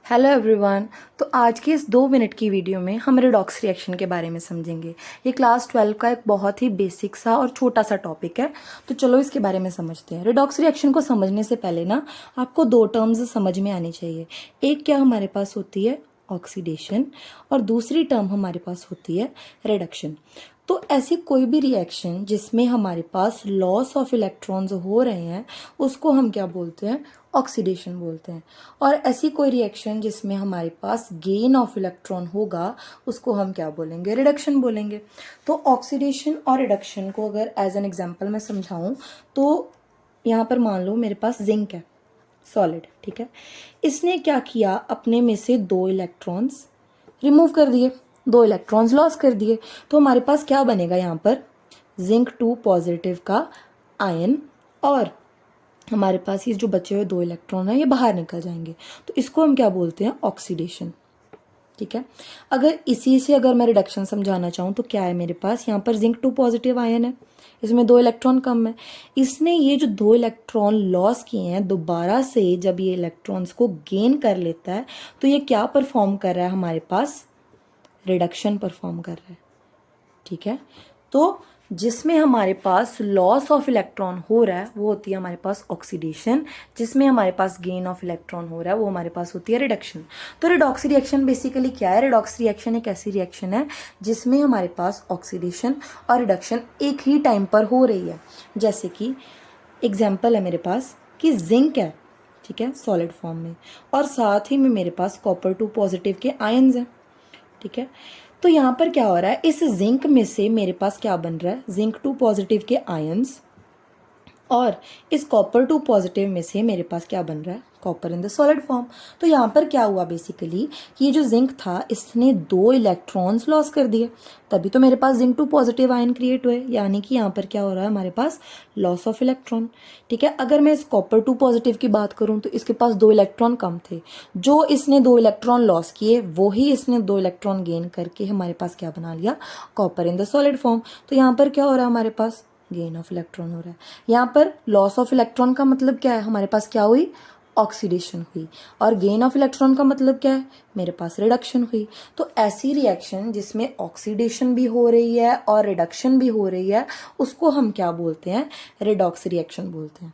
Hello everyone. तो आज की इस 2 मिनट की वीडियो में हम रिडॉक्स रिएक्शन के बारे में समझेंगे। ये क्लास 12 का एक बहुत ही बेसिक सा और छोटा सा टॉपिक है, तो चलो इसके बारे में समझते हैं। रिडॉक्स रिएक्शन को समझने से पहले ना आपको 2 टर्म्स समझ में आनी चाहिए। एक क्या हमारे पास होती है ऑक्सीडेशन, और दूसरी टर्म हमारे पास होती है रिडक्शन। तो ऐसी कोई भी रिएक्शन जिसमें हमारे पास लॉस ऑफ इलेक्ट्रॉन्स हो रहे हैं उसको हम क्या बोलते हैं, ऑक्सीडेशन बोलते हैं। और ऐसी कोई रिएक्शन जिसमें हमारे पास गेन ऑफ इलेक्ट्रॉन होगा उसको हम क्या बोलेंगे, रिडक्शन बोलेंगे। तो ऑक्सीडेशन और रिडक्शन को अगर एज एन एग्जांपल मैं समझाऊं तो यहाँ पर मान लो मेरे पास जिंक है, सॉलिड, ठीक है। इसने क्या किया, अपने में से 2 इलेक्ट्रॉन्स रिमूव कर दिए, 2 इलेक्ट्रॉन्स लॉस कर दिए। तो हमारे पास क्या बनेगा यहाँ पर, जिंक 2 पॉजिटिव का आयन, और हमारे पास ये जो बचे हुए 2 इलेक्ट्रॉन है ये बाहर निकल जाएंगे। तो इसको हम क्या बोलते हैं, ऑक्सीडेशन, ठीक है। अगर इसी से अगर मैं रिडक्शन समझाना चाहूँ तो क्या है, मेरे पास यहाँ पर जिंक 2 पॉजिटिव आयन है, इसमें 2 इलेक्ट्रॉन कम है। इसने ये जो 2 इलेक्ट्रॉन लॉस किए हैं, दोबारा से जब ये इलेक्ट्रॉन्स को गेन कर लेता है तो ये क्या परफॉर्म कर रहा है, हमारे पास रिडक्शन परफॉर्म कर रहा है, ठीक है। तो जिसमें हमारे पास लॉस ऑफ इलेक्ट्रॉन हो रहा है वो होती है हमारे पास ऑक्सीडेशन, जिसमें हमारे पास गेन ऑफ इलेक्ट्रॉन हो रहा है वो हमारे पास होती है रिडक्शन। तो रिडॉक्स रिएक्शन बेसिकली क्या है, रिडॉक्स रिएक्शन एक ऐसी रिएक्शन है जिसमें हमारे पास ऑक्सीडेशन और रिडक्शन एक ही टाइम पर हो रही है। जैसे कि एग्जाम्पल है मेरे पास कि जिंक है, ठीक है, सॉलिड फॉर्म में, और साथ ही में मेरे पास कॉपर 2 पॉजिटिव के आयन्स हैं, ठीक है। तो यहाँ पर क्या हो रहा है, इस जिंक में से मेरे पास क्या बन रहा है, जिंक 2 पॉजिटिव के आयंस, और इस कॉपर 2 पॉजिटिव में से मेरे पास क्या बन रहा है, copper in the solid form. तो यहाँ पर क्या हुआ बेसिकली कि ये जो जिंक था इसने 2 इलेक्ट्रॉन्स लॉस कर दिए, तभी तो मेरे पास जिंक 2 पॉजिटिव आयन क्रिएट हुए, यानी कि यहाँ पर क्या हो रहा है, हमारे पास लॉस ऑफ इलेक्ट्रॉन, ठीक है। अगर मैं इस कॉपर 2 पॉजिटिव की बात करूँ तो इसके पास 2 इलेक्ट्रॉन कम थे, जो इसने 2 इलेक्ट्रॉन लॉस किए वही इसने 2 इलेक्ट्रॉन गेन करके हमारे पास क्या बना लिया, copper in the solid form. तो यहाँ पर क्या हो रहा है, हमारे पास गेन ऑफ इलेक्ट्रॉन हो रहा है। यहाँ पर लॉस ऑफ इलेक्ट्रॉन का मतलब क्या है, हमारे पास क्या हुई, ऑक्सीडेशन हुई, और गेन ऑफ इलेक्ट्रॉन का मतलब क्या है, मेरे पास रिडक्शन हुई। तो ऐसी रिएक्शन जिसमें ऑक्सीडेशन भी हो रही है और रिडक्शन भी हो रही है उसको हम क्या बोलते हैं, रिडॉक्स रिएक्शन बोलते हैं।